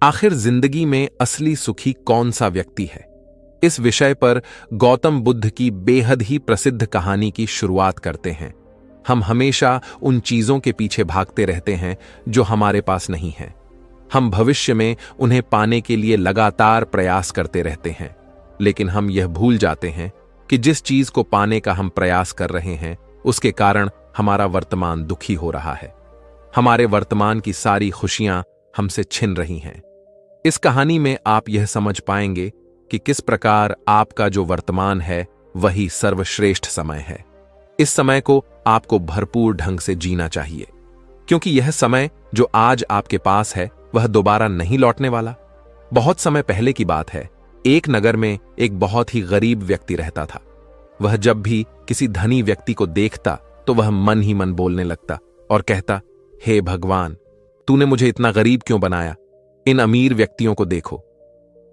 आखिर जिंदगी में असली सुखी कौन सा व्यक्ति है? इस विषय पर गौतम बुद्ध की बेहद ही प्रसिद्ध कहानी की शुरुआत करते हैं। हम हमेशा उन चीजों के पीछे भागते रहते हैं जो हमारे पास नहीं है। हम भविष्य में उन्हें पाने के लिए लगातार प्रयास करते रहते हैं, लेकिन हम यह भूल जाते हैं कि जिस चीज को पाने का हम प्रयास कर रहे हैं उसके कारण हमारा वर्तमान दुखी हो रहा है। हमारे वर्तमान की सारी खुशियां हमसे छिन रही हैं। इस कहानी में आप यह समझ पाएंगे कि किस प्रकार आपका जो वर्तमान है वही सर्वश्रेष्ठ समय है। इस समय को आपको भरपूर ढंग से जीना चाहिए, क्योंकि यह समय जो आज आपके पास है वह दोबारा नहीं लौटने वाला। बहुत समय पहले की बात है, एक नगर में एक बहुत ही गरीब व्यक्ति रहता था। वह जब भी किसी धनी व्यक्ति को देखता तो वह मन ही मन बोलने लगता और कहता, हे भगवान, तूने मुझे इतना गरीब क्यों बनाया? इन अमीर व्यक्तियों को देखो,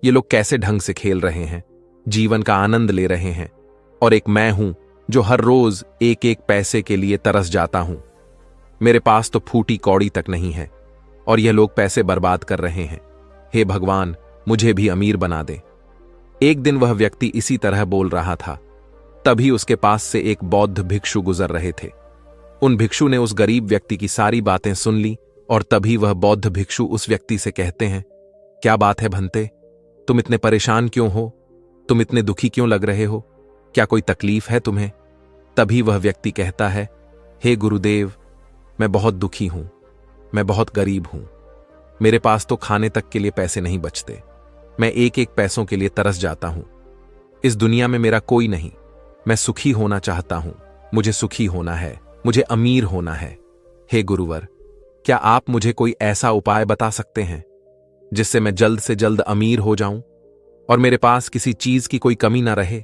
ये लोग कैसे ढंग से खेल रहे हैं, जीवन का आनंद ले रहे हैं, और एक मैं हूं जो हर रोज एक एक पैसे के लिए तरस जाता हूं। मेरे पास तो फूटी कौड़ी तक नहीं है और यह लोग पैसे बर्बाद कर रहे हैं। हे भगवान, मुझे भी अमीर बना दे। एक दिन वह व्यक्ति इसी तरह बोल रहा था, तभी उसके पास से एक बौद्ध भिक्षु गुजर रहे थे। उन भिक्षु ने उस गरीब व्यक्ति की सारी बातें सुन ली और तभी वह बौद्ध भिक्षु उस व्यक्ति से कहते हैं, क्या बात है भंते, तुम इतने परेशान क्यों हो? तुम इतने दुखी क्यों लग रहे हो? क्या कोई तकलीफ है तुम्हें? तभी वह व्यक्ति कहता है, हे गुरुदेव, मैं बहुत दुखी हूं, मैं बहुत गरीब हूं। मेरे पास तो खाने तक के लिए पैसे नहीं बचते। मैं एक एक पैसों के लिए तरस जाता हूं। इस दुनिया में मेरा कोई नहीं। मैं सुखी होना चाहता हूं। मुझे सुखी होना है, मुझे अमीर होना है। हे गुरुवर, क्या आप मुझे कोई ऐसा उपाय बता सकते हैं जिससे मैं जल्द से जल्द अमीर हो जाऊं और मेरे पास किसी चीज की कोई कमी ना रहे?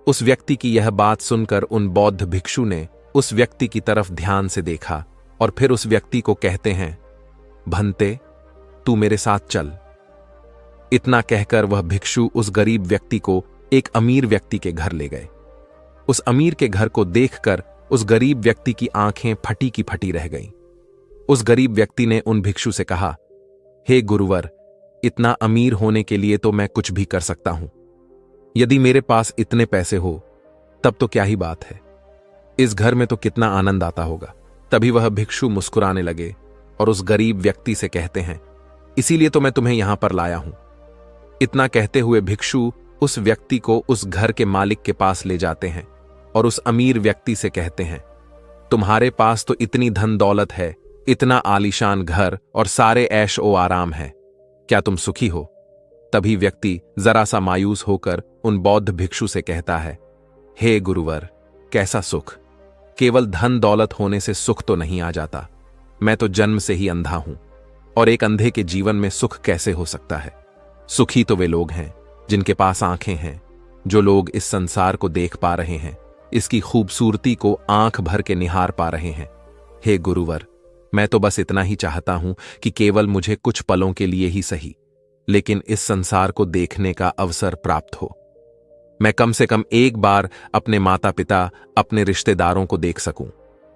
उस व्यक्ति की यह बात सुनकर उन बौद्ध भिक्षु ने उस व्यक्ति की तरफ ध्यान से देखा और फिर उस व्यक्ति को कहते हैं, भंते, तू मेरे साथ चल। इतना कहकर वह भिक्षु उस गरीब व्यक्ति को एक अमीर व्यक्ति के घर ले गए। उस अमीर के घर को देखकर उस गरीब व्यक्ति की आंखें फटी की फटी रह गईं। उस गरीब व्यक्ति ने उन भिक्षु से कहा, हे गुरुवर, इतना अमीर होने के लिए तो मैं कुछ भी कर सकता हूं। यदि मेरे पास इतने पैसे हो तब तो क्या ही बात है, इस घर में तो कितना आनंद आता होगा। तभी वह भिक्षु मुस्कुराने लगे और उस गरीब व्यक्ति से कहते हैं, इसीलिए तो मैं तुम्हें यहां पर लाया हूं। इतना कहते हुए भिक्षु उस व्यक्ति को उस घर के मालिक के पास ले जाते हैं और उस अमीर व्यक्ति से कहते हैं, तुम्हारे पास तो इतनी धन दौलत है, इतना आलीशान घर और सारे ऐश ओ आराम है, क्या तुम सुखी हो? तभी व्यक्ति जरा सा मायूस होकर उन बौद्ध भिक्षु से कहता है, हे गुरुवर, कैसा सुख? केवल धन दौलत होने से सुख तो नहीं आ जाता। मैं तो जन्म से ही अंधा हूं और एक अंधे के जीवन में सुख कैसे हो सकता है? सुखी तो वे लोग हैं जिनके पास आंखें हैं, जो लोग इस संसार को देख पा रहे हैं, इसकी खूबसूरती को आंख भर के निहार पा रहे हैं। हे गुरुवर, मैं तो बस इतना ही चाहता हूं कि केवल मुझे कुछ पलों के लिए ही सही, लेकिन इस संसार को देखने का अवसर प्राप्त हो। मैं कम से कम एक बार अपने माता पिता, अपने रिश्तेदारों को देख सकूं,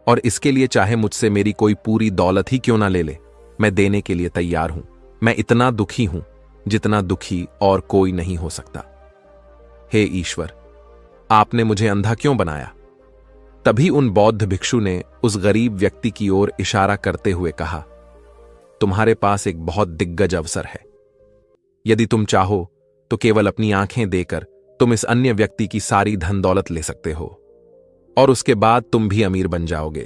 और इसके लिए चाहे मुझसे मेरी कोई पूरी दौलत ही क्यों ना ले ले, मैं देने के लिए तैयार हूं। मैं इतना दुखी हूं जितना दुखी और कोई नहीं हो सकता। हे ईश्वर, आपने मुझे अंधा क्यों बनाया? तभी उन बौद्ध भिक्षु ने उस गरीब व्यक्ति की ओर इशारा करते हुए कहा, तुम्हारे पास एक बहुत दिग्गज अवसर है। यदि तुम चाहो तो केवल अपनी आंखें देकर तुम इस अन्य व्यक्ति की सारी धन दौलत ले सकते हो और उसके बाद तुम भी अमीर बन जाओगे।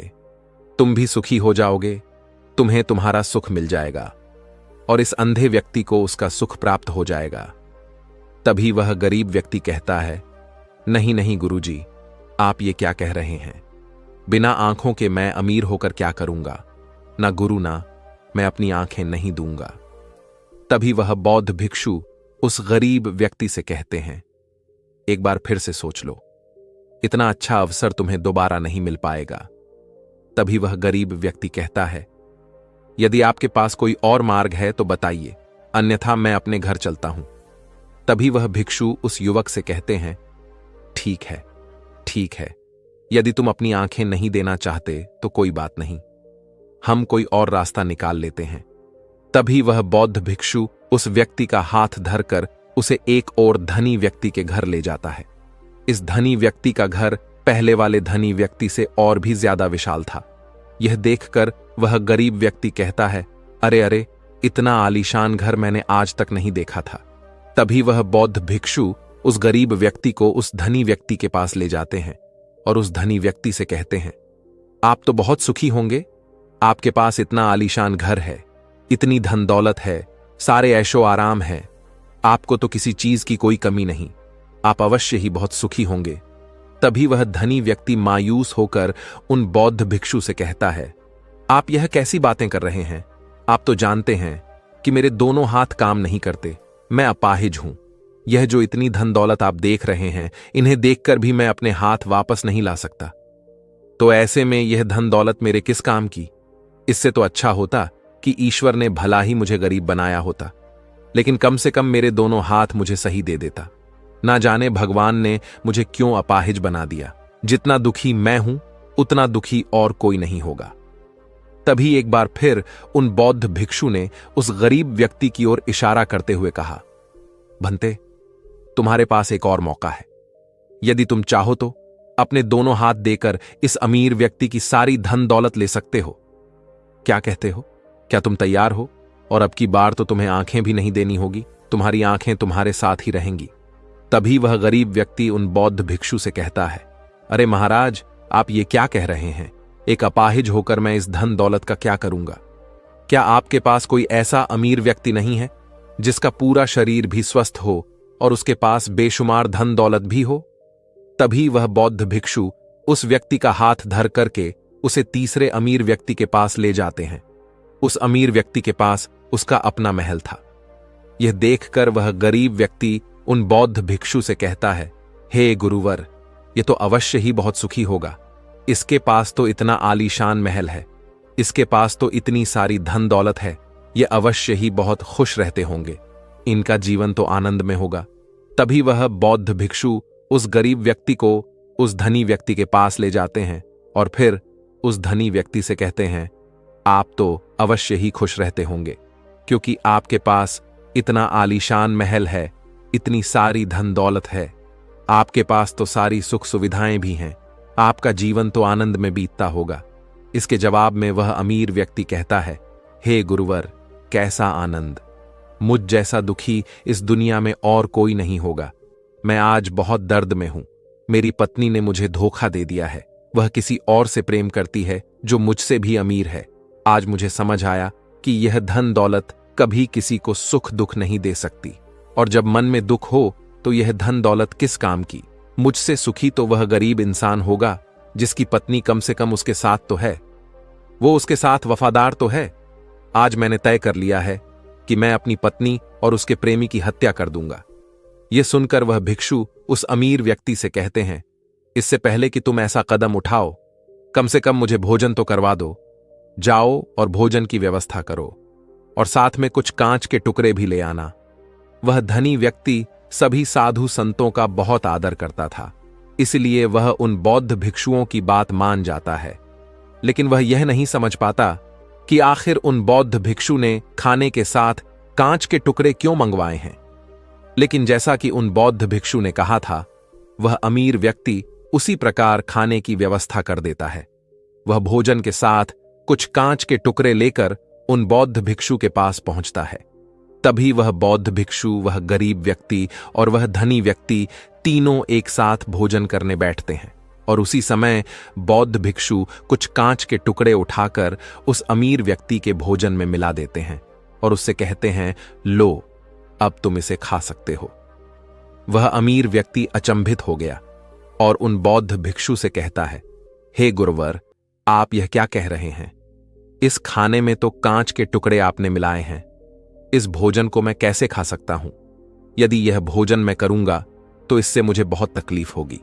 तुम भी सुखी हो जाओगे, तुम्हें तुम्हारा सुख मिल जाएगा और इस अंधे व्यक्ति को उसका सुख प्राप्त हो जाएगा। तभी वह गरीब व्यक्ति कहता है, नहीं नहीं गुरुजी, आप ये क्या कह रहे हैं? बिना आंखों के मैं अमीर होकर क्या करूंगा? ना गुरु, ना मैं अपनी आंखें नहीं दूंगा। तभी वह बौद्ध भिक्षु उस गरीब व्यक्ति से कहते हैं, एक बार फिर से सोच लो, इतना अच्छा अवसर तुम्हें दोबारा नहीं मिल पाएगा। तभी वह गरीब व्यक्ति कहता है, यदि आपके पास कोई और मार्ग है तो बताइए, अन्यथा मैं अपने घर चलता हूं। तभी वह भिक्षु उस युवक से कहते हैं, ठीक है, ठीक है, यदि तुम अपनी आंखें नहीं देना चाहते तो कोई बात नहीं, हम कोई और रास्ता निकाल लेते हैं। तभी वह बौद्ध भिक्षु उस व्यक्ति का हाथ धरकर उसे एक और धनी व्यक्ति के घर ले जाता है। इस धनी व्यक्ति का घर पहले वाले धनी व्यक्ति से और भी ज्यादा विशाल था। यह देखकर वह गरीब व्यक्ति कहता है, अरे अरे, इतना आलीशान घर मैंने आज तक नहीं देखा था। तभी वह बौद्ध भिक्षु उस गरीब व्यक्ति को उस धनी व्यक्ति के पास ले जाते हैं और उस धनी व्यक्ति से कहते हैं, आप तो बहुत सुखी होंगे, आपके पास इतना आलीशान घर है, इतनी धन दौलत है, सारे ऐशो आराम है, आपको तो किसी चीज की कोई कमी नहीं, आप अवश्य ही बहुत सुखी होंगे। तभी वह धनी व्यक्ति मायूस होकर उन बौद्ध भिक्षु से कहता है, आप यह कैसी बातें कर रहे हैं? आप तो जानते हैं कि मेरे दोनों हाथ काम नहीं करते, मैं अपाहिज हूं। यह जो इतनी धन दौलत आप देख रहे हैं, इन्हें देखकर भी मैं अपने हाथ वापस नहीं ला सकता। तो ऐसे में यह धन दौलत मेरे किस काम की? इससे तो अच्छा होता कि ईश्वर ने भला ही मुझे गरीब बनाया होता, लेकिन कम से कम मेरे दोनों हाथ मुझे सही दे देता। ना जाने भगवान ने मुझे क्यों अपाहिज बना दिया। जितना दुखी मैं हूं, उतना दुखी और कोई नहीं होगा। तभी एक बार फिर उन बौद्ध भिक्षु ने उस गरीब व्यक्ति की ओर इशारा करते हुए कहा, भंते, तुम्हारे पास एक और मौका है। यदि तुम चाहो तो अपने दोनों हाथ देकर इस अमीर व्यक्ति की सारी धन दौलत ले सकते हो। क्या कहते हो? क्या तुम तैयार हो? और अब की बार तो तुम्हें आंखें भी नहीं देनी होगी, तुम्हारी आंखें तुम्हारे साथ ही रहेंगी। तभी वह गरीब व्यक्ति उन बौद्ध भिक्षु से कहता है, अरे महाराज, आप ये क्या कह रहे हैं? एक अपाहिज होकर मैं इस धन दौलत का क्या करूंगा? क्या आपके पास कोई ऐसा अमीर व्यक्ति नहीं है जिसका पूरा शरीर भी स्वस्थ हो और उसके पास बेशुमार धन दौलत भी हो? तभी वह बौद्ध भिक्षु उस व्यक्ति का हाथ धर करके उसे तीसरे अमीर व्यक्ति के पास ले जाते हैं। उस अमीर व्यक्ति के पास उसका अपना महल था। यह देखकर वह गरीब व्यक्ति उन बौद्ध भिक्षु से कहता है, हे गुरुवर, यह तो अवश्य ही बहुत सुखी होगा। इसके पास तो इतना आलीशान महल है, इसके पास तो इतनी सारी धन दौलत है, ये अवश्य ही बहुत खुश रहते होंगे, इनका जीवन तो आनंद में होगा। तभी वह बौद्ध भिक्षु उस गरीब व्यक्ति को उस धनी व्यक्ति के पास ले जाते हैं और फिर उस धनी व्यक्ति से कहते हैं, आप तो अवश्य ही खुश रहते होंगे, क्योंकि आपके पास इतना आलीशान महल है, इतनी सारी धन दौलत है, आपके पास तो सारी सुख सुविधाएं भी हैं, आपका जीवन तो आनंद में बीतता होगा। इसके जवाब में वह अमीर व्यक्ति कहता है, हे गुरुवर, कैसा आनंद! मुझ जैसा दुखी इस दुनिया में और कोई नहीं होगा। मैं आज बहुत दर्द में हूं। मेरी पत्नी ने मुझे धोखा दे दिया है, वह किसी और से प्रेम करती है जो मुझसे भी अमीर है। आज मुझे समझ आया कि यह धन दौलत कभी किसी को सुख दुख नहीं दे सकती, और जब मन में दुख हो तो यह धन दौलत किस काम की। मुझसे सुखी तो वह गरीब इंसान होगा जिसकी पत्नी कम से कम उसके साथ तो है, वो उसके साथ वफादार तो है। आज मैंने तय कर लिया है कि मैं अपनी पत्नी और उसके प्रेमी की हत्या कर दूंगा। यह सुनकर वह भिक्षु उस अमीर व्यक्ति से कहते हैं, इससे पहले कि तुम ऐसा कदम उठाओ, कम से कम मुझे भोजन तो करवा दो। जाओ और भोजन की व्यवस्था करो, और साथ में कुछ कांच के टुकड़े भी ले आना। वह धनी व्यक्ति सभी साधु संतों का बहुत आदर करता था, इसलिए वह उन बौद्ध भिक्षुओं की बात मान जाता है। लेकिन वह यह नहीं समझ पाता कि आखिर उन बौद्ध भिक्षु ने खाने के साथ कांच के टुकड़े क्यों मंगवाए हैं। लेकिन जैसा कि उन बौद्ध भिक्षु ने कहा था, वह अमीर व्यक्ति उसी प्रकार खाने की व्यवस्था कर देता है। वह भोजन के साथ कुछ कांच के टुकड़े लेकर उन बौद्ध भिक्षु के पास पहुंचता है। तभी वह बौद्ध भिक्षु, वह गरीब व्यक्ति और वह धनी व्यक्ति तीनों एक साथ भोजन करने बैठते हैं, और उसी समय बौद्ध भिक्षु कुछ कांच के टुकड़े उठाकर उस अमीर व्यक्ति के भोजन में मिला देते हैं और उससे कहते हैं, लो, अब तुम इसे खा सकते हो। वह अमीर व्यक्ति अचंभित हो गया और उन बौद्ध भिक्षु से कहता है, हे गुरुवर, आप यह क्या कह रहे हैं? इस खाने में तो कांच के टुकड़े आपने मिलाए हैं। इस भोजन को मैं कैसे खा सकता हूं? यदि यह भोजन मैं करूंगा तो इससे मुझे बहुत तकलीफ होगी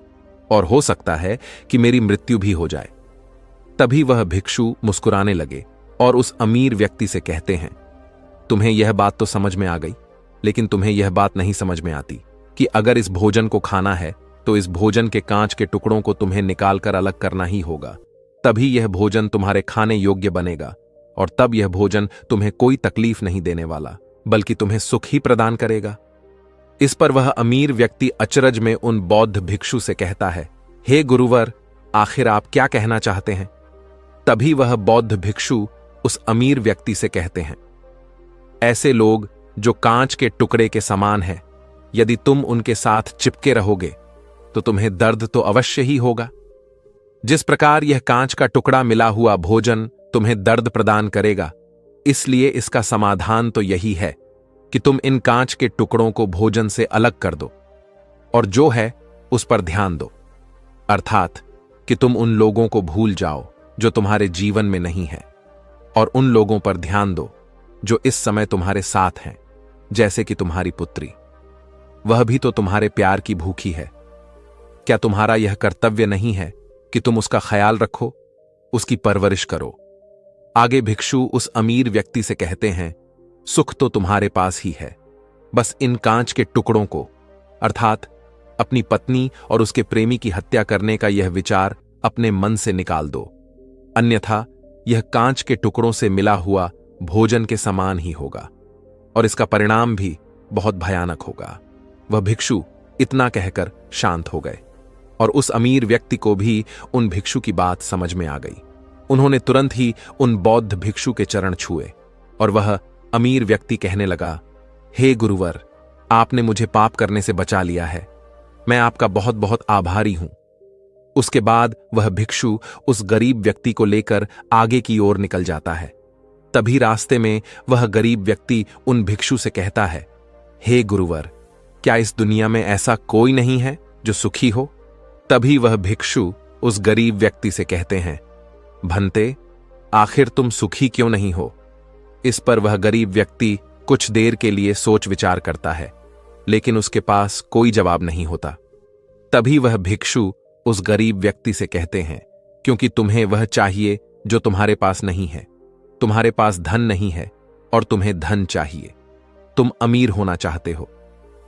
और हो सकता है कि मेरी मृत्यु भी हो जाए। तभी वह भिक्षु मुस्कुराने लगे और उस अमीर व्यक्ति से कहते हैं, तुम्हें यह बात तो समझ में आ गई, लेकिन तुम्हें यह बात नहीं समझ में आती कि अगर इस भोजन को खाना है तो इस भोजन के कांच के टुकड़ों को तुम्हें निकालकर अलग करना ही होगा। तभी यह भोजन तुम्हारे खाने योग्य बनेगा और तब यह भोजन तुम्हें कोई तकलीफ नहीं देने वाला, बल्कि तुम्हें सुख ही प्रदान करेगा। इस पर वह अमीर व्यक्ति अचरज में उन बौद्ध भिक्षु से कहता है, हे गुरुवर, आखिर आप क्या कहना चाहते हैं? तभी वह बौद्ध भिक्षु उस अमीर व्यक्ति से कहते हैं, ऐसे लोग जो कांच के टुकड़े के समान हैं, यदि तुम उनके साथ चिपके रहोगे तो तुम्हें दर्द तो अवश्य ही होगा। जिस प्रकार यह कांच का टुकड़ा मिला हुआ भोजन तुम्हें दर्द प्रदान करेगा, इसलिए इसका समाधान तो यही है कि तुम इन कांच के टुकड़ों को भोजन से अलग कर दो और जो है उस पर ध्यान दो, अर्थात कि तुम उन लोगों को भूल जाओ जो तुम्हारे जीवन में नहीं है और उन लोगों पर ध्यान दो जो इस समय तुम्हारे साथ हैं, जैसे कि तुम्हारी पुत्री। वह भी तो तुम्हारे प्यार की भूखी है। क्या तुम्हारा यह कर्तव्य नहीं है कि तुम उसका ख्याल रखो, उसकी परवरिश करो? आगे भिक्षु उस अमीर व्यक्ति से कहते हैं, सुख तो तुम्हारे पास ही है, बस इन कांच के टुकड़ों को, अर्थात अपनी पत्नी और उसके प्रेमी की हत्या करने का यह विचार अपने मन से निकाल दो, अन्यथा यह कांच के टुकड़ों से मिला हुआ भोजन के समान ही होगा और इसका परिणाम भी बहुत भयानक होगा। वह भिक्षु इतना कहकर शांत हो गए और उस अमीर व्यक्ति को भी उन भिक्षु की बात समझ में आ गई। उन्होंने तुरंत ही उन बौद्ध भिक्षु के चरण छुए और वह अमीर व्यक्ति कहने लगा, हे गुरुवर, आपने मुझे पाप करने से बचा लिया है, मैं आपका बहुत बहुत आभारी हूं। उसके बाद वह भिक्षु उस गरीब व्यक्ति को लेकर आगे की ओर निकल जाता है। तभी रास्ते में वह गरीब व्यक्ति उन भिक्षु से कहता है, हे गुरुवर, क्या इस दुनिया में ऐसा कोई नहीं है जो सुखी हो? तभी वह भिक्षु उस गरीब व्यक्ति से कहते हैं, भंते, आखिर तुम सुखी क्यों नहीं हो? इस पर वह गरीब व्यक्ति कुछ देर के लिए सोच विचार करता है, लेकिन उसके पास कोई जवाब नहीं होता। तभी वह भिक्षु उस गरीब व्यक्ति से कहते हैं, क्योंकि तुम्हें वह चाहिए जो तुम्हारे पास नहीं है। तुम्हारे पास धन नहीं है और तुम्हें धन चाहिए। तुम अमीर होना चाहते हो।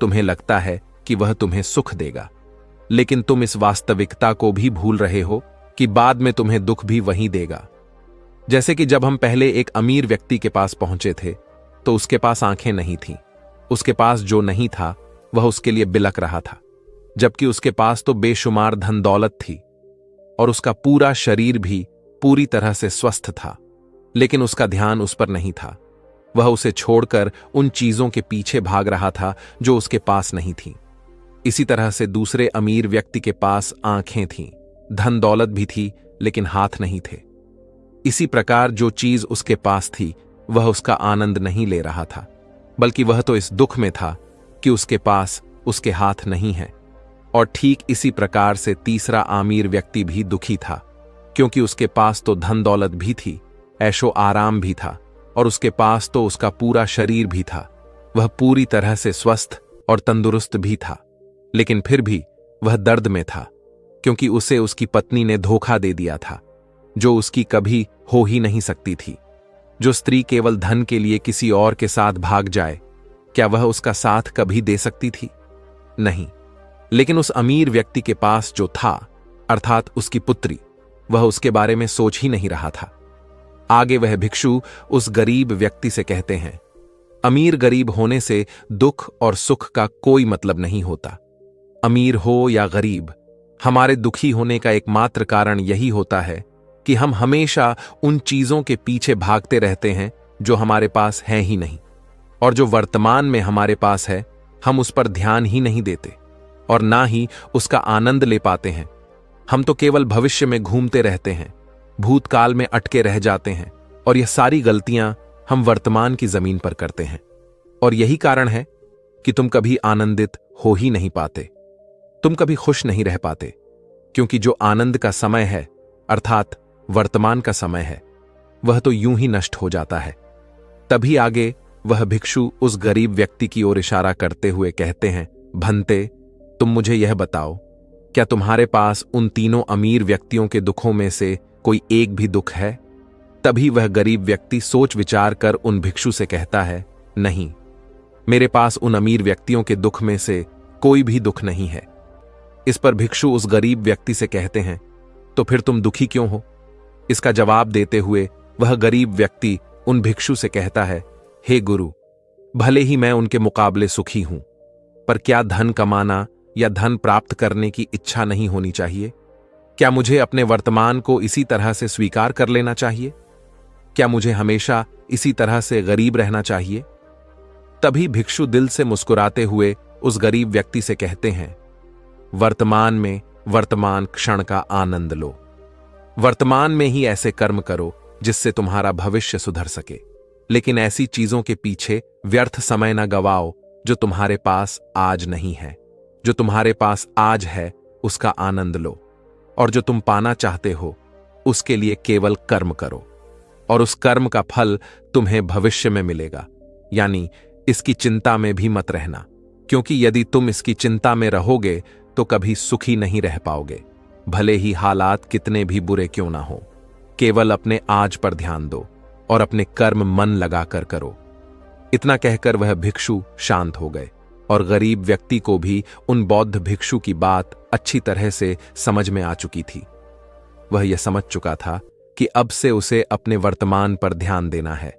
तुम्हें लगता है कि वह तुम्हें सुख देगा, लेकिन तुम इस वास्तविकता को भी भूल रहे हो कि बाद में तुम्हें दुख भी वही देगा। जैसे कि जब हम पहले एक अमीर व्यक्ति के पास पहुंचे थे तो उसके पास आंखें नहीं थीं। उसके पास जो नहीं था वह उसके लिए बिलक रहा था, जबकि उसके पास तो बेशुमार धन दौलत थी और उसका पूरा शरीर भी पूरी तरह से स्वस्थ था, लेकिन उसका ध्यान उस पर नहीं था। वह उसे छोड़कर उन चीजों के पीछे भाग रहा था जो उसके पास नहीं थीं। इसी तरह से दूसरे अमीर व्यक्ति के पास आंखें थीं, धन दौलत भी थी, लेकिन हाथ नहीं थे। इसी प्रकार जो चीज उसके पास थी वह उसका आनंद नहीं ले रहा था, बल्कि वह तो इस दुख में था कि उसके पास उसके हाथ नहीं है। और ठीक इसी प्रकार से तीसरा अमीर व्यक्ति भी दुखी था, क्योंकि उसके पास तो धन दौलत भी थी, ऐशो आराम भी था और उसके पास तो उसका पूरा शरीर भी था। वह पूरी तरह से स्वस्थ और तंदुरुस्त भी था, लेकिन फिर भी वह दर्द में था, क्योंकि उसे उसकी पत्नी ने धोखा दे दिया था, जो उसकी कभी हो ही नहीं सकती थी। जो स्त्री केवल धन के लिए किसी और के साथ भाग जाए, क्या वह उसका साथ कभी दे सकती थी? नहीं। लेकिन उस अमीर व्यक्ति के पास जो था, अर्थात उसकी पुत्री, वह उसके बारे में सोच ही नहीं रहा था। आगे वह भिक्षु उस गरीब व्यक्ति से कहते हैं, अमीर गरीब होने से दुख और सुख का कोई मतलब नहीं होता। अमीर हो या गरीब, हमारे दुखी होने का एकमात्र कारण यही होता है कि हम हमेशा उन चीजों के पीछे भागते रहते हैं जो हमारे पास है ही नहीं, और जो वर्तमान में हमारे पास है हम उस पर ध्यान ही नहीं देते और ना ही उसका आनंद ले पाते हैं। हम तो केवल भविष्य में घूमते रहते हैं, भूतकाल में अटके रह जाते हैं, और यह सारी गलतियां हम वर्तमान की जमीन पर करते हैं। और यही कारण है कि तुम कभी आनंदित हो ही नहीं पाते, तुम कभी खुश नहीं रह पाते, क्योंकि जो आनंद का समय है, अर्थात वर्तमान का समय है, वह तो यूं ही नष्ट हो जाता है। तभी आगे वह भिक्षु उस गरीब व्यक्ति की ओर इशारा करते हुए कहते हैं, भंते, तुम मुझे यह बताओ, क्या तुम्हारे पास उन तीनों अमीर व्यक्तियों के दुखों में से कोई एक भी दुख है? तभी वह गरीब व्यक्ति सोच विचार कर उन भिक्षु से कहता है, नहीं, मेरे पास उन अमीर व्यक्तियों के दुख में से कोई भी दुख नहीं है। इस पर भिक्षु उस गरीब व्यक्ति से कहते हैं, तो फिर तुम दुखी क्यों हो? इसका जवाब देते हुए वह गरीब व्यक्ति उन भिक्षु से कहता है, हे गुरु, भले ही मैं उनके मुकाबले सुखी हूं, पर क्या धन कमाना या धन प्राप्त करने की इच्छा नहीं होनी चाहिए? क्या मुझे अपने वर्तमान को इसी तरह से स्वीकार कर लेना चाहिए? क्या मुझे हमेशा इसी तरह से गरीब रहना चाहिए? तभी भिक्षु दिल से मुस्कुराते हुए उस गरीब व्यक्ति से कहते हैं, वर्तमान में वर्तमान क्षण का आनंद लो। वर्तमान में ही ऐसे कर्म करो जिससे तुम्हारा भविष्य सुधर सके, लेकिन ऐसी चीजों के पीछे व्यर्थ समय न गवाओ जो तुम्हारे पास आज नहीं है। जो तुम्हारे पास आज है उसका आनंद लो, और जो तुम पाना चाहते हो उसके लिए केवल कर्म करो, और उस कर्म का फल तुम्हें भविष्य में मिलेगा। यानी इसकी चिंता में भी मत रहना, क्योंकि यदि तुम इसकी चिंता में रहोगे तो कभी सुखी नहीं रह पाओगे, भले ही हालात कितने भी बुरे क्यों ना हो। केवल अपने आज पर ध्यान दो और अपने कर्म मन लगाकर करो। इतना कहकर वह भिक्षु शांत हो गए, और गरीब व्यक्ति को भी उन बौद्ध भिक्षु की बात अच्छी तरह से समझ में आ चुकी थी। वह यह समझ चुका था कि अब से उसे अपने वर्तमान पर ध्यान देना है,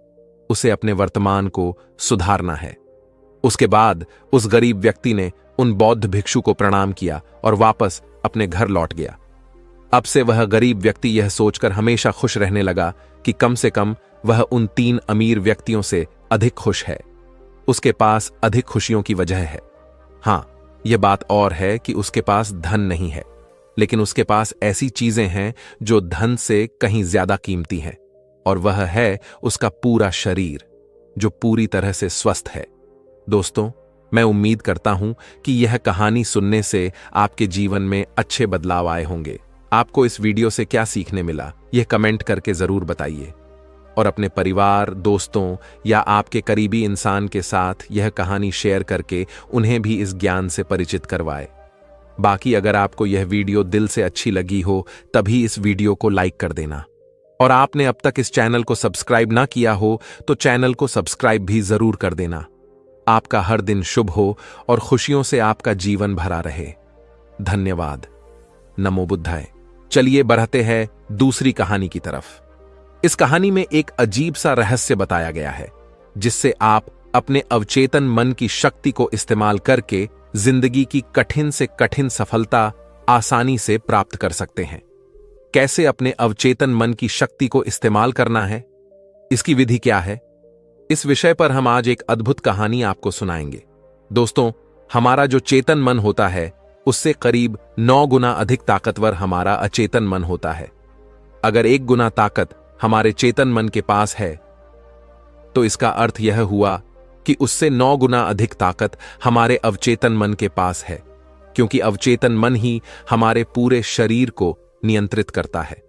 उसे अपने वर्तमान को सुधारना है। उसके बाद उस गरीब व्यक्ति ने उन बौद्ध भिक्षु को प्रणाम किया और वापस अपने घर लौट गया। अब से वह गरीब व्यक्ति यह सोचकर हमेशा खुश रहने लगा कि कम से कम वह उन 3 अमीर व्यक्तियों से अधिक खुश है। उसके पास अधिक खुशियों की वजह है। हां, यह बात और है कि उसके पास धन नहीं है, लेकिन उसके पास ऐसी चीजें हैं जो धन से कहीं ज्यादा कीमती हैं, और वह है उसका पूरा शरीर जो पूरी तरह से स्वस्थ है। दोस्तों, मैं उम्मीद करता हूं कि यह कहानी सुनने से आपके जीवन में अच्छे बदलाव आए होंगे। आपको इस वीडियो से क्या सीखने मिला, यह कमेंट करके जरूर बताइए, और अपने परिवार, दोस्तों या आपके करीबी इंसान के साथ यह कहानी शेयर करके उन्हें भी इस ज्ञान से परिचित करवाएं। बाकी अगर आपको यह वीडियो दिल से अच्छी लगी हो तभी इस वीडियो को लाइक कर देना, और आपने अब तक इस चैनल को सब्सक्राइब ना किया हो तो चैनल को सब्सक्राइब भी जरूर कर देना। आपका हर दिन शुभ हो और खुशियों से आपका जीवन भरा रहे। धन्यवाद। नमो बुद्धाय। चलिए बढ़ते हैं दूसरी कहानी की तरफ। इस कहानी में एक अजीब सा रहस्य बताया गया है, जिससे आप अपने अवचेतन मन की शक्ति को इस्तेमाल करके जिंदगी की कठिन से कठिन सफलता आसानी से प्राप्त कर सकते हैं। कैसे अपने अवचेतन मन की शक्ति को इस्तेमाल करना है, इसकी विधि क्या है, इस विषय पर हम आज एक अद्भुत कहानी आपको सुनाएंगे। दोस्तों, हमारा जो चेतन मन होता है उससे करीब 9 गुना अधिक ताकतवर हमारा अचेतन मन होता है। अगर 1 गुना ताकत हमारे चेतन मन के पास है तो इसका अर्थ यह हुआ कि उससे 9 गुना अधिक ताकत हमारे अवचेतन मन के पास है, क्योंकि अवचेतन मन ही हमारे पूरे शरीर को नियंत्रित करता है।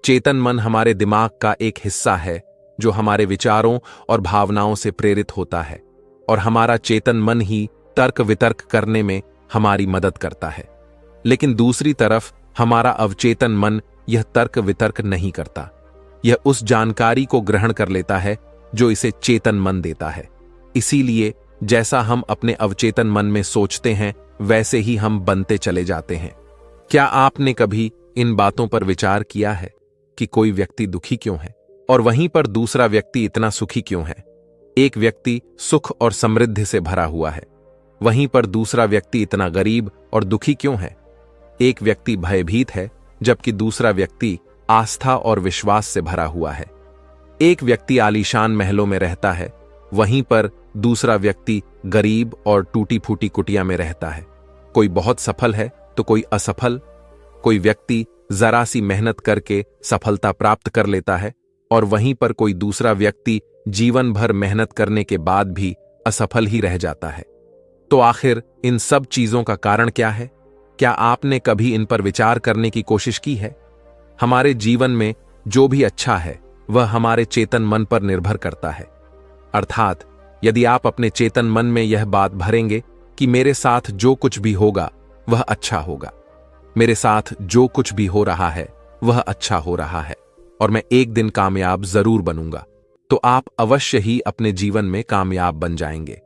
चेतन मन हमारे दिमाग का एक हिस्सा है जो हमारे विचारों और भावनाओं से प्रेरित होता है, और हमारा चेतन मन ही तर्क वितर्क करने में हमारी मदद करता है। लेकिन दूसरी तरफ हमारा अवचेतन मन यह तर्क वितर्क नहीं करता। यह उस जानकारी को ग्रहण कर लेता है जो इसे चेतन मन देता है। इसीलिए जैसा हम अपने अवचेतन मन में सोचते हैं वैसे ही हम बनते चले जाते हैं। क्या आपने कभी इन बातों पर विचार किया है कि कोई व्यक्ति दुखी क्यों है और वहीं पर दूसरा व्यक्ति इतना सुखी क्यों है? एक व्यक्ति सुख और समृद्धि से भरा हुआ है, वहीं पर दूसरा व्यक्ति इतना गरीब और दुखी क्यों है? एक व्यक्ति भयभीत है जबकि दूसरा व्यक्ति आस्था और विश्वास से भरा हुआ है। एक व्यक्ति आलीशान महलों में रहता है, वहीं पर दूसरा व्यक्ति गरीब और टूटी फूटी कुटिया में रहता है। कोई बहुत सफल है तो कोई असफल। कोई व्यक्ति जरा सी मेहनत करके सफलता प्राप्त कर लेता है, और वहीं पर कोई दूसरा व्यक्ति जीवन भर मेहनत करने के बाद भी असफल ही रह जाता है। तो आखिर इन सब चीजों का कारण क्या है? क्या आपने कभी इन पर विचार करने की कोशिश की है? हमारे जीवन में जो भी अच्छा है वह हमारे चेतन मन पर निर्भर करता है। अर्थात यदि आप अपने चेतन मन में यह बात भरेंगे कि मेरे साथ जो कुछ भी होगा वह अच्छा होगा, मेरे साथ जो कुछ भी हो रहा है वह अच्छा हो रहा है, और मैं एक दिन कामयाब जरूर बनूंगा, तो आप अवश्य ही अपने जीवन में कामयाब बन जाएंगे।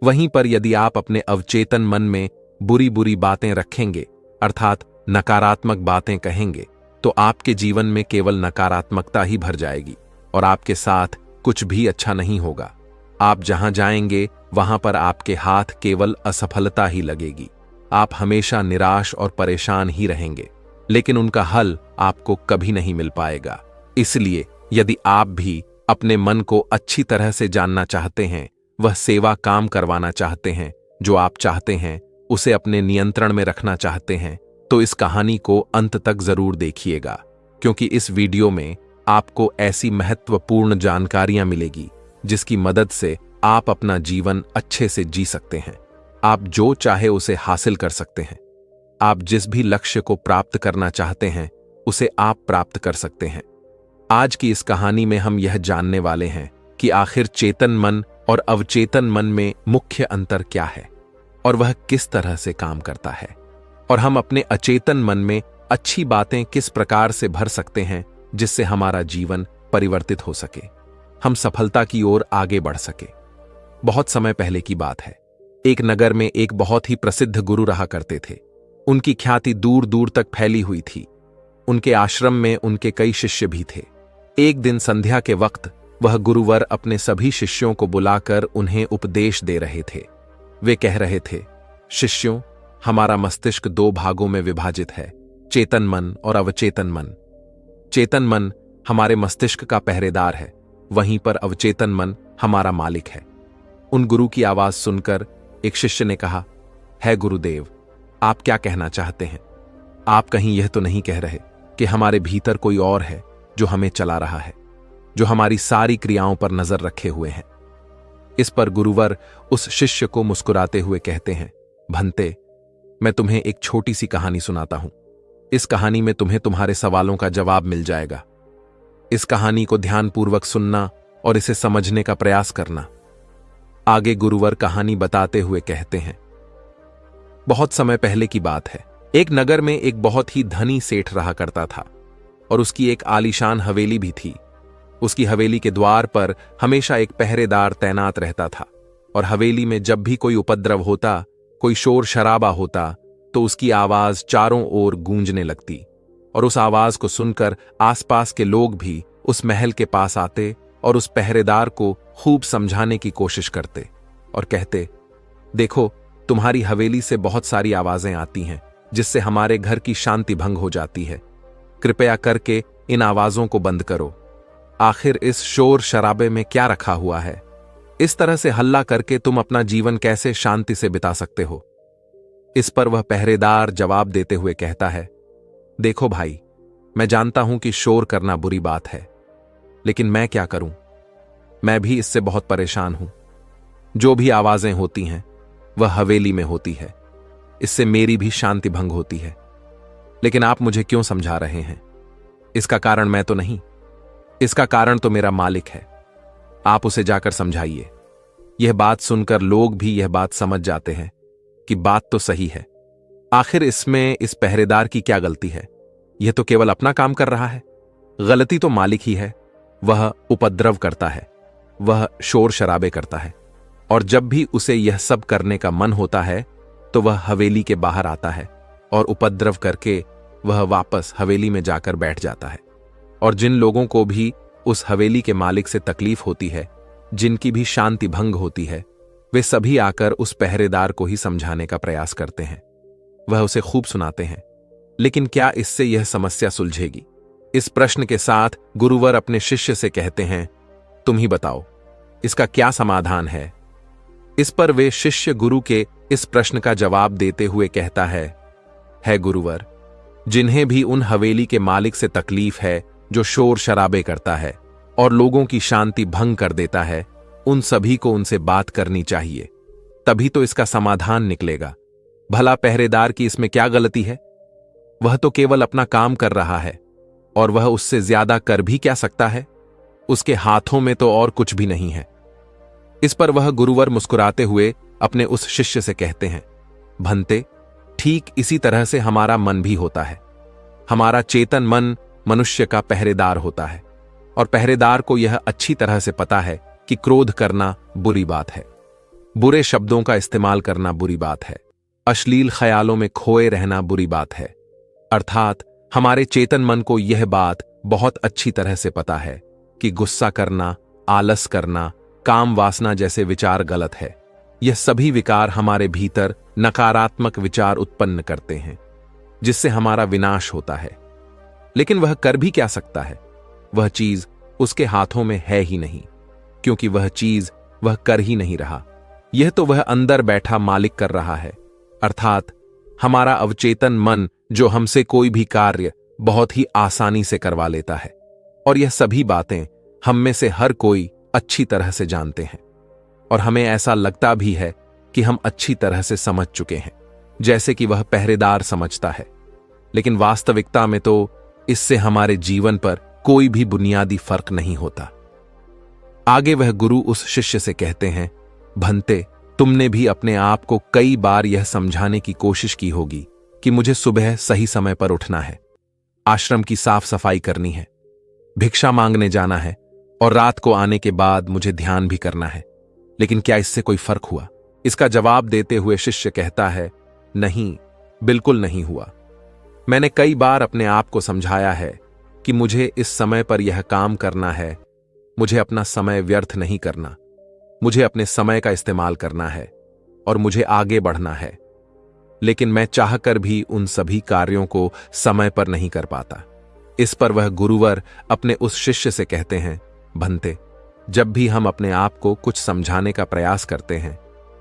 वहीं पर यदि आप अपने अवचेतन मन में बुरी बुरी बातें रखेंगे, अर्थात नकारात्मक बातें कहेंगे, तो आपके जीवन में केवल नकारात्मकता ही भर जाएगी और आपके साथ कुछ भी अच्छा नहीं होगा। आप जहां जाएंगे वहां पर आपके हाथ केवल असफलता ही लगेगी। आप हमेशा निराश और परेशान ही रहेंगे, लेकिन उनका हल आपको कभी नहीं मिल पाएगा। इसलिए यदि आप भी अपने मन को अच्छी तरह से जानना चाहते हैं, वह सेवा काम करवाना चाहते हैं, जो आप चाहते हैं उसे अपने नियंत्रण में रखना चाहते हैं, तो इस कहानी को अंत तक जरूर देखिएगा, क्योंकि इस वीडियो में आपको ऐसी महत्वपूर्ण जानकारियां मिलेगी जिसकी मदद से आप अपना जीवन अच्छे से जी सकते हैं। आप जो चाहे उसे हासिल कर सकते हैं। आप जिस भी लक्ष्य को प्राप्त करना चाहते हैं उसे आप प्राप्त कर सकते हैं। आज की इस कहानी में हम यह जानने वाले हैं कि आखिर चेतन मन और अवचेतन मन में मुख्य अंतर क्या है और वह किस तरह से काम करता है, और हम अपने अचेतन मन में अच्छी बातें किस प्रकार से भर सकते हैं जिससे हमारा जीवन परिवर्तित हो सके, हम सफलता की ओर आगे बढ़ सके। बहुत समय पहले की बात है। एक नगर में एक बहुत ही प्रसिद्ध गुरु रहा करते थे। उनकी ख्याति दूर दूर तक फैली हुई थी। उनके आश्रम में उनके कई शिष्य भी थे। एक दिन संध्या के वक्त वह गुरुवर अपने सभी शिष्यों को बुलाकर उन्हें उपदेश दे रहे थे। वे कह रहे थे, शिष्यों, हमारा मस्तिष्क दो भागों में विभाजित है, चेतन मन और अवचेतन मन। चेतन मन हमारे मस्तिष्क का पहरेदार है, वहीं पर अवचेतन मन हमारा मालिक है। उन गुरु की आवाज सुनकर एक शिष्य ने कहा, है गुरुदेव, आप क्या कहना चाहते हैं? आप कहीं यह तो नहीं कह रहे कि हमारे भीतर कोई और है जो हमें चला रहा है, जो हमारी सारी क्रियाओं पर नजर रखे हुए हैं? इस पर गुरुवर उस शिष्य को मुस्कुराते हुए कहते हैं, भंते, मैं तुम्हें एक छोटी सी कहानी सुनाता हूं। इस कहानी में तुम्हें तुम्हारे सवालों का जवाब मिल जाएगा। इस कहानी को ध्यानपूर्वक सुनना और इसे समझने का प्रयास करना। आगे गुरुवर कहानी बताते हुए कहते हैं, बहुत समय पहले की बात है। एक नगर में एक बहुत ही धनी सेठ रहा करता था और उसकी एक आलीशान हवेली भी थी। उसकी हवेली के द्वार पर हमेशा एक पहरेदार तैनात रहता था और हवेली में जब भी कोई उपद्रव होता, कोई शोर शराबा होता, तो उसकी आवाज चारों ओर गूंजने लगती और उस आवाज को सुनकर आसपास के लोग भी उस महल के पास आते और उस पहरेदार को खूब समझाने की कोशिश करते और कहते, देखो, तुम्हारी हवेली से बहुत सारी आवाजें आती हैं जिससे हमारे घर की शांति भंग हो जाती है। कृपया करके इन आवाजों को बंद करो। आखिर इस शोर शराबे में क्या रखा हुआ है? इस तरह से हल्ला करके तुम अपना जीवन कैसे शांति से बिता सकते हो? इस पर वह पहरेदार जवाब देते हुए कहता है, देखो भाई, मैं जानता हूं कि शोर करना बुरी बात है, लेकिन मैं क्या करूं? मैं भी इससे बहुत परेशान हूं। जो भी आवाजें होती हैं वह हवेली में होती है, इससे मेरी भी शांति भंग होती है। लेकिन आप मुझे क्यों समझा रहे हैं? इसका कारण मैं तो नहीं, इसका कारण तो मेरा मालिक है। आप उसे जाकर समझाइए। यह बात सुनकर लोग भी यह बात समझ जाते हैं कि बात तो सही है। आखिर इसमें इस पहरेदार की क्या गलती है? यह तो केवल अपना काम कर रहा है। गलती तो मालिक ही है। वह उपद्रव करता है, वह शोर शराबे करता है, और जब भी उसे यह सब करने का मन होता है तो वह हवेली के बाहर आता है और उपद्रव करके वह वापस हवेली में जाकर बैठ जाता है। और जिन लोगों को भी उस हवेली के मालिक से तकलीफ होती है, जिनकी भी शांति भंग होती है, वे सभी आकर उस पहरेदार को ही समझाने का प्रयास करते हैं। वह उसे खूब सुनाते हैं, लेकिन क्या इससे यह समस्या सुलझेगी? इस प्रश्न के साथ गुरुवर अपने शिष्य से कहते हैं, तुम ही बताओ, इसका क्या समाधान है? इस पर वे शिष्य गुरु के इस प्रश्न का जवाब देते हुए कहता है गुरुवर, जिन्हें भी उन हवेली के मालिक से तकलीफ है जो शोर शराबे करता है और लोगों की शांति भंग कर देता है, उन सभी को उनसे बात करनी चाहिए, तभी तो इसका समाधान निकलेगा। भला पहरेदार की इसमें क्या गलती है? वह तो केवल अपना काम कर रहा है और वह उससे ज्यादा कर भी क्या सकता है? उसके हाथों में तो और कुछ भी नहीं है। इस पर वह गुरुवर मुस्कुराते हुए अपने उस शिष्य से कहते हैं, भंते, ठीक इसी तरह से हमारा मन भी होता है। हमारा चेतन मन मनुष्य का पहरेदार होता है और पहरेदार को यह अच्छी तरह से पता है कि क्रोध करना बुरी बात है, बुरे शब्दों का इस्तेमाल करना बुरी बात है, अश्लील ख्यालों में खोए रहना बुरी बात है, अर्थात हमारे चेतन मन को यह बात बहुत अच्छी तरह से पता है कि गुस्सा करना, आलस करना, काम वासना जैसे विचार गलत है। यह सभी विकार हमारे भीतर नकारात्मक विचार उत्पन्न करते हैं, जिससे हमारा विनाश होता है। लेकिन वह कर भी क्या सकता है? वह चीज उसके हाथों में है ही नहीं, क्योंकि वह चीज वह कर ही नहीं रहा। यह तो वह अंदर बैठा मालिक कर रहा है, अर्थात हमारा अवचेतन मन, जो हमसे कोई भी कार्य बहुत ही आसानी से करवा लेता है। और यह सभी बातें हम में से हर कोई अच्छी तरह से जानते हैं, और हमें ऐसा लगता भी है कि हम अच्छी तरह से समझ चुके हैं, जैसे कि वह पहरेदार समझता है। लेकिन वास्तविकता में तो इससे हमारे जीवन पर कोई भी बुनियादी फर्क नहीं होता। आगे वह गुरु उस शिष्य से कहते हैं, भंते, तुमने भी अपने आप को कई बार यह समझाने की कोशिश की होगी कि मुझे सुबह सही समय पर उठना है, आश्रम की साफ सफाई करनी है, भिक्षा मांगने जाना है, और रात को आने के बाद मुझे ध्यान भी करना है। लेकिन क्या इससे कोई फर्क हुआ? इसका जवाब देते हुए शिष्य कहता है, नहीं, बिल्कुल नहीं हुआ। मैंने कई बार अपने आप को समझाया है कि मुझे इस समय पर यह काम करना है, मुझे अपना समय व्यर्थ नहीं करना, मुझे अपने समय का इस्तेमाल करना है और मुझे आगे बढ़ना है। लेकिन मैं चाहकर भी उन सभी कार्यों को समय पर नहीं कर पाता। इस पर वह गुरुवर अपने उस शिष्य से कहते हैं, भंते, जब भी हम अपने आप को कुछ समझाने का प्रयास करते हैं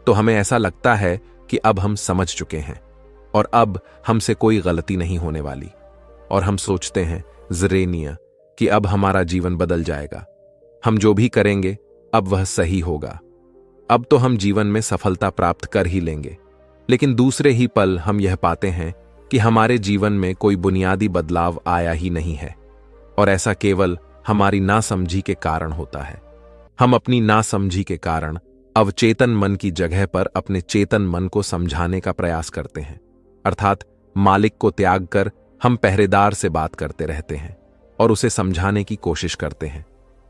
तो हमें ऐसा लगता है कि अब हम समझ चुके हैं और अब हमसे कोई गलती नहीं होने वाली, और हम सोचते हैं ज़रेनिया कि अब हमारा जीवन बदल जाएगा, हम जो भी करेंगे अब वह सही होगा, अब तो हम जीवन में सफलता प्राप्त कर ही लेंगे। लेकिन दूसरे ही पल हम यह पाते हैं कि हमारे जीवन में कोई बुनियादी बदलाव आया ही नहीं है, और ऐसा केवल हमारी नासमझी के कारण होता है। हम अपनी नासमझी के कारण अवचेतन मन की जगह पर अपने चेतन मन को समझाने का प्रयास करते हैं, अर्थात मालिक को त्याग कर हम पहरेदार से बात करते रहते हैं और उसे समझाने की कोशिश करते हैं।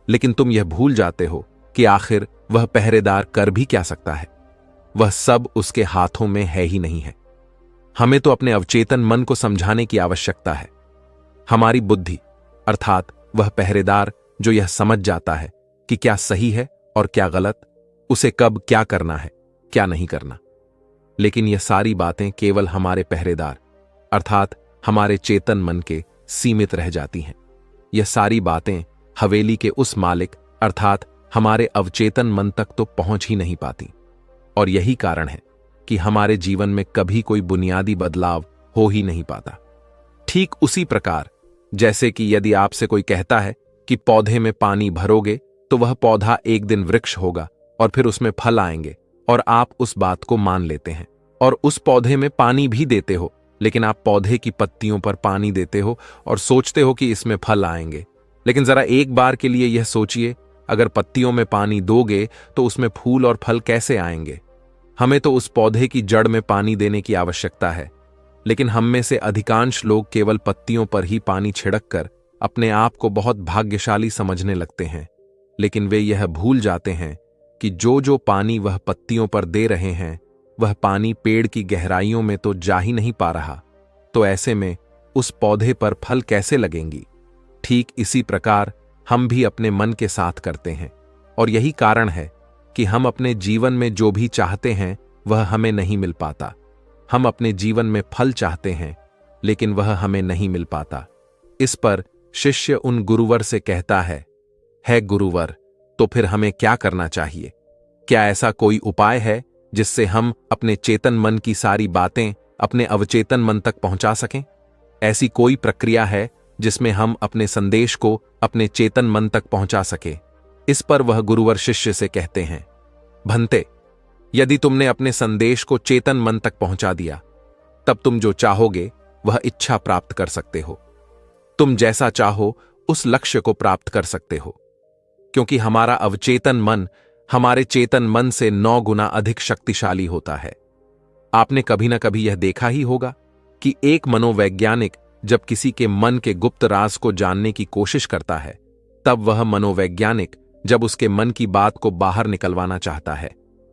लेकिन तुम यह भूल जाते हो कि आखिर वह पहरेदार कर भी क्या सकता है? वह सब उसके हाथों में है ही नहीं है। हमें तो अपने अवचेतन मन को समझाने की आवश्यकता है। हमारी बुद्धि, अर्थात वह पहरेदार जो यह समझ जाता है कि क्या सही है और क्या गलत, उसे कब क्या करना है, क्या नहीं करना। लेकिन यह सारी बातें केवल हमारे पहरेदार, अर्थात हमारे चेतन मन के सीमित रह जाती हैं। यह सारी बातें हवेली के उस मालिक, अर्थात हमारे अवचेतन मन तक तो पहुंच ही नहीं पाती, और यही कारण है कि हमारे जीवन में कभी कोई बुनियादी बदलाव हो ही नहीं पाता। ठीक उसी प्रकार जैसे कि यदि आपसे कोई कहता है कि पौधे में पानी भरोगे तो वह पौधा एक दिन वृक्ष होगा और फिर उसमें फल आएंगे, और आप उस बात को मान लेते हैं और उस पौधे में पानी भी देते हो, लेकिन आप पौधे की पत्तियों पर पानी देते हो और सोचते हो कि इसमें फल आएंगे। लेकिन जरा एक बार के लिए यह सोचिए, अगर पत्तियों में पानी दोगे तो उसमें फूल और फल कैसे आएंगे? हमें तो उस पौधे की जड़ में पानी देने की आवश्यकता है, लेकिन हम में से अधिकांश लोग केवल पत्तियों पर ही पानी छिड़क कर अपने आप को बहुत भाग्यशाली समझने लगते हैं। लेकिन वे यह भूल जाते हैं कि जो जो पानी वह पत्तियों पर दे रहे हैं, वह पानी पेड़ की गहराइयों में तो जा ही नहीं पा रहा, तो ऐसे में उस पौधे पर फल कैसे लगेंगी? ठीक इसी प्रकार हम भी अपने मन के साथ करते हैं, और यही कारण है कि हम अपने जीवन में जो भी चाहते हैं वह हमें नहीं मिल पाता। हम अपने जीवन में फल चाहते हैं, लेकिन वह हमें नहीं मिल पाता। इस पर शिष्य उन गुरुवर से कहता है गुरुवर, तो फिर हमें क्या करना चाहिए? क्या ऐसा कोई उपाय है जिससे हम अपने चेतन मन की सारी बातें अपने अवचेतन मन तक पहुंचा सकें? ऐसी कोई प्रक्रिया है जिसमें हम अपने संदेश को अपने चेतन मन तक पहुंचा सके? इस पर वह गुरुवर शिष्य से कहते हैं, भंते, यदि तुमने अपने संदेश को चेतन मन तक पहुंचा दिया, तब तुम जो चाहोगे वह इच्छा प्राप्त कर सकते हो। तुम जैसा चाहो उस लक्ष्य को प्राप्त कर सकते हो, क्योंकि हमारा अवचेतन मन हमारे चेतन मन से 9 गुना अधिक शक्तिशाली होता है। आपने कभी ना कभी यह देखा ही होगा कि एक मनोवैज्ञानिक जब किसी के मन के गुप्त राज को जानने की कोशिश करता है, तब वह मनोवैज्ञानिक जब उसके मन की बात को बाहर निकलवाना चाहता है,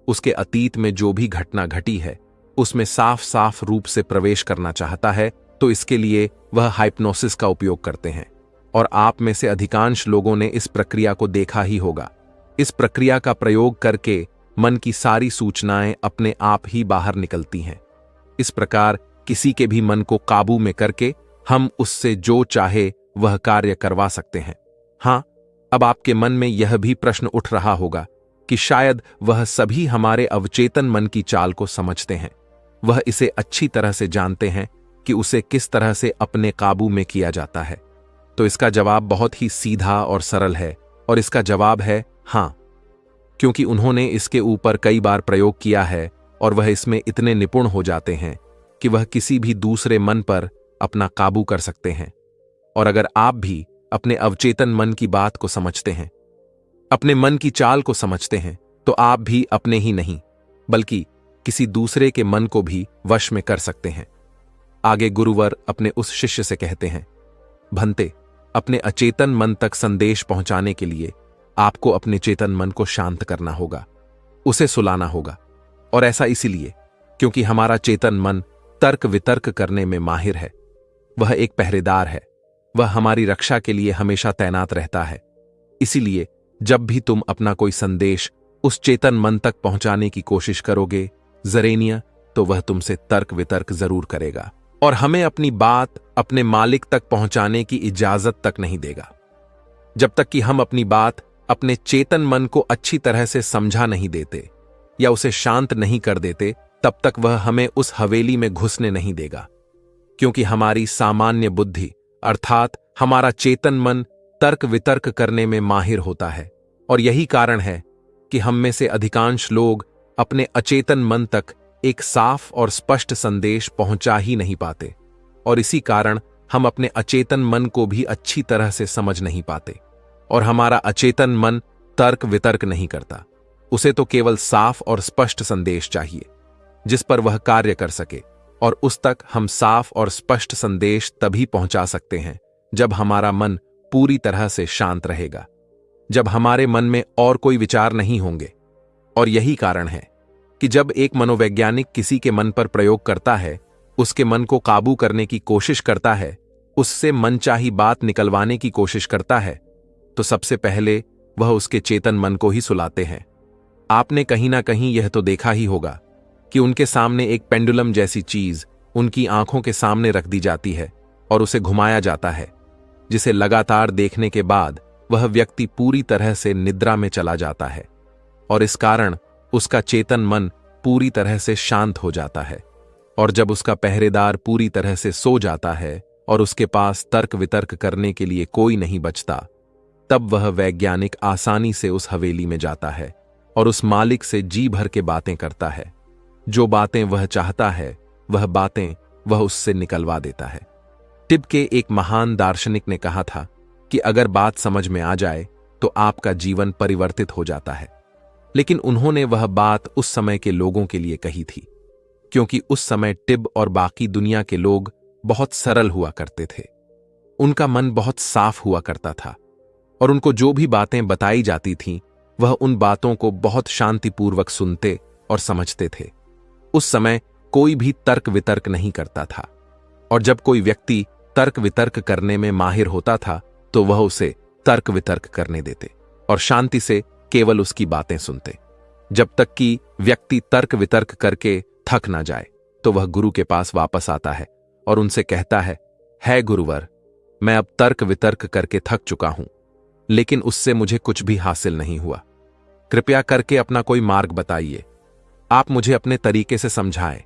उसके अतीत में जो भी घटना घटी है उसमें साफ साफ रूप से प्रवेश करना चाहता है तो इसके लिए वह हाइप्नोसिस का उपयोग करते हैं। और आप में से अधिकांश लोगों ने इस प्रक्रिया को देखा ही होगा। इस प्रक्रिया का प्रयोग करके मन की सारी सूचनाएं अपने आप ही बाहर निकलती हैं। इस प्रकार किसी के भी मन को काबू में करके हम उससे जो चाहे वह कार्य करवा सकते हैं। हां, अब आपके मन में यह भी प्रश्न उठ रहा होगा कि शायद वह सभी हमारे अवचेतन मन की चाल को समझते हैं, वह इसे अच्छी तरह से जानते हैं कि उसे किस तरह से अपने काबू में किया जाता है। तो इसका जवाब बहुत ही सीधा और सरल है, और इसका जवाब है हां, क्योंकि उन्होंने इसके ऊपर कई बार प्रयोग किया है और वह इसमें इतने निपुण हो जाते हैं कि वह किसी भी दूसरे मन पर अपना काबू कर सकते हैं। और अगर आप भी अपने अवचेतन मन की बात को समझते हैं, अपने मन की चाल को समझते हैं, तो आप भी अपने ही नहीं बल्कि किसी दूसरे के मन को भी वश में कर सकते हैं। आगे गुरुवर अपने उस शिष्य से कहते हैं, भंते, अपने अचेतन मन तक संदेश पहुंचाने के लिए आपको अपने चेतन मन को शांत करना होगा, उसे सुलाना होगा। और ऐसा इसीलिए क्योंकि हमारा चेतन मन तर्क वितर्क करने में माहिर है। वह एक पहरेदार है, वह हमारी रक्षा के लिए हमेशा तैनात रहता है। इसीलिए जब भी तुम अपना कोई संदेश उस चेतन मन तक पहुंचाने की कोशिश करोगे जरेनिया, तो वह तुमसे तर्क वितर्क जरूर करेगा और हमें अपनी बात अपने मालिक तक पहुंचाने की इजाजत तक नहीं देगा। जब तक कि हम अपनी बात अपने चेतन मन को अच्छी तरह से समझा नहीं देते या उसे शांत नहीं कर देते, तब तक वह हमें उस हवेली में घुसने नहीं देगा। क्योंकि हमारी सामान्य बुद्धि अर्थात हमारा चेतन मन तर्क वितर्क करने में माहिर होता है, और यही कारण है कि हम में से अधिकांश लोग अपने अचेतन मन तक एक साफ और स्पष्ट संदेश पहुंचा ही नहीं पाते, और इसी कारण हम अपने अचेतन मन को भी अच्छी तरह से समझ नहीं पाते। और हमारा अचेतन मन तर्क वितर्क नहीं करता, उसे तो केवल साफ और स्पष्ट संदेश चाहिए जिस पर वह कार्य कर सके, और उस तक हम साफ और स्पष्ट संदेश तभी पहुंचा सकते हैं जब हमारा मन पूरी तरह से शांत रहेगा, जब हमारे मन में और कोई विचार नहीं होंगे। और यही कारण है कि जब एक मनोवैज्ञानिक किसी के मन पर प्रयोग करता है, उसके मन को काबू करने की कोशिश करता है, उससे मनचाही बात निकलवाने की कोशिश करता है, तो सबसे पहले वह उसके चेतन मन को ही सुलाते हैं। आपने कहीं ना कहीं यह तो देखा ही होगा कि उनके सामने एक पेंडुलम जैसी चीज उनकी आंखों के सामने रख दी जाती है और उसे घुमाया जाता है, जिसे लगातार देखने के बाद वह व्यक्ति पूरी तरह से निद्रा में चला जाता है, और इस कारण उसका चेतन मन पूरी तरह से शांत हो जाता है। और जब उसका पहरेदार पूरी तरह से सो जाता है और उसके पास तर्क वितर्क करने के लिए कोई नहीं बचता, तब वह वैज्ञानिक आसानी से उस हवेली में जाता है और उस मालिक से जी भर के बातें करता है। जो बातें वह चाहता है वह बातें वह उससे निकलवा देता है। टिब के एक महान दार्शनिक ने कहा था कि अगर बात समझ में आ जाए तो आपका जीवन परिवर्तित हो जाता है। लेकिन उन्होंने वह बात उस समय के लोगों के लिए कही थी, क्योंकि उस समय टिब और बाकी दुनिया के लोग बहुत सरल हुआ करते थे। उनका मन बहुत साफ हुआ करता था, और उनको जो भी बातें बताई जाती थीं, वह उन बातों को बहुत शांतिपूर्वक सुनते और समझते थे। उस समय कोई भी तर्क वितर्क नहीं करता था, और जब कोई व्यक्ति तर्क वितर्क करने में माहिर होता था तो वह उसे तर्क वितर्क करने देते और शांति से केवल उसकी बातें सुनते, जब तक कि व्यक्ति तर्क वितर्क करके थक ना जाए। तो वह गुरु के पास वापस आता है और उनसे कहता है गुरुवर, मैं अब तर्क वितर्क करके थक चुका हूं, लेकिन उससे मुझे कुछ भी हासिल नहीं हुआ। कृपया करके अपना कोई मार्ग बताइए, आप मुझे अपने तरीके से समझाएं।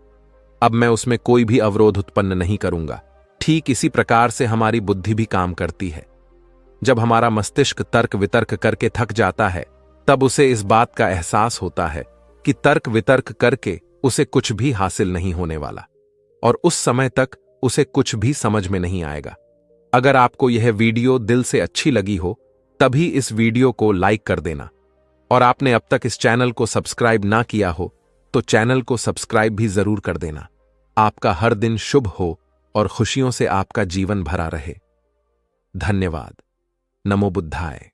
अब मैं उसमें कोई भी अवरोध उत्पन्न नहीं करूंगा। ठीक इसी प्रकार से हमारी बुद्धि भी काम करती है। जब हमारा मस्तिष्क तर्क वितर्क करके थक जाता है, तब उसे इस बात का एहसास होता है कि तर्क वितर्क करके उसे कुछ भी हासिल नहीं होने वाला, और उस समय तक उसे कुछ भी समझ में नहीं आएगा। अगर आपको यह वीडियो दिल से अच्छी लगी हो, तभी इस वीडियो को लाइक कर देना, और आपने अब तक इस चैनल को सब्सक्राइब ना किया हो तो चैनल को सब्सक्राइब भी जरूर कर देना। आपका हर दिन शुभ हो और खुशियों से आपका जीवन भरा रहे। धन्यवाद। नमो बुद्धाय।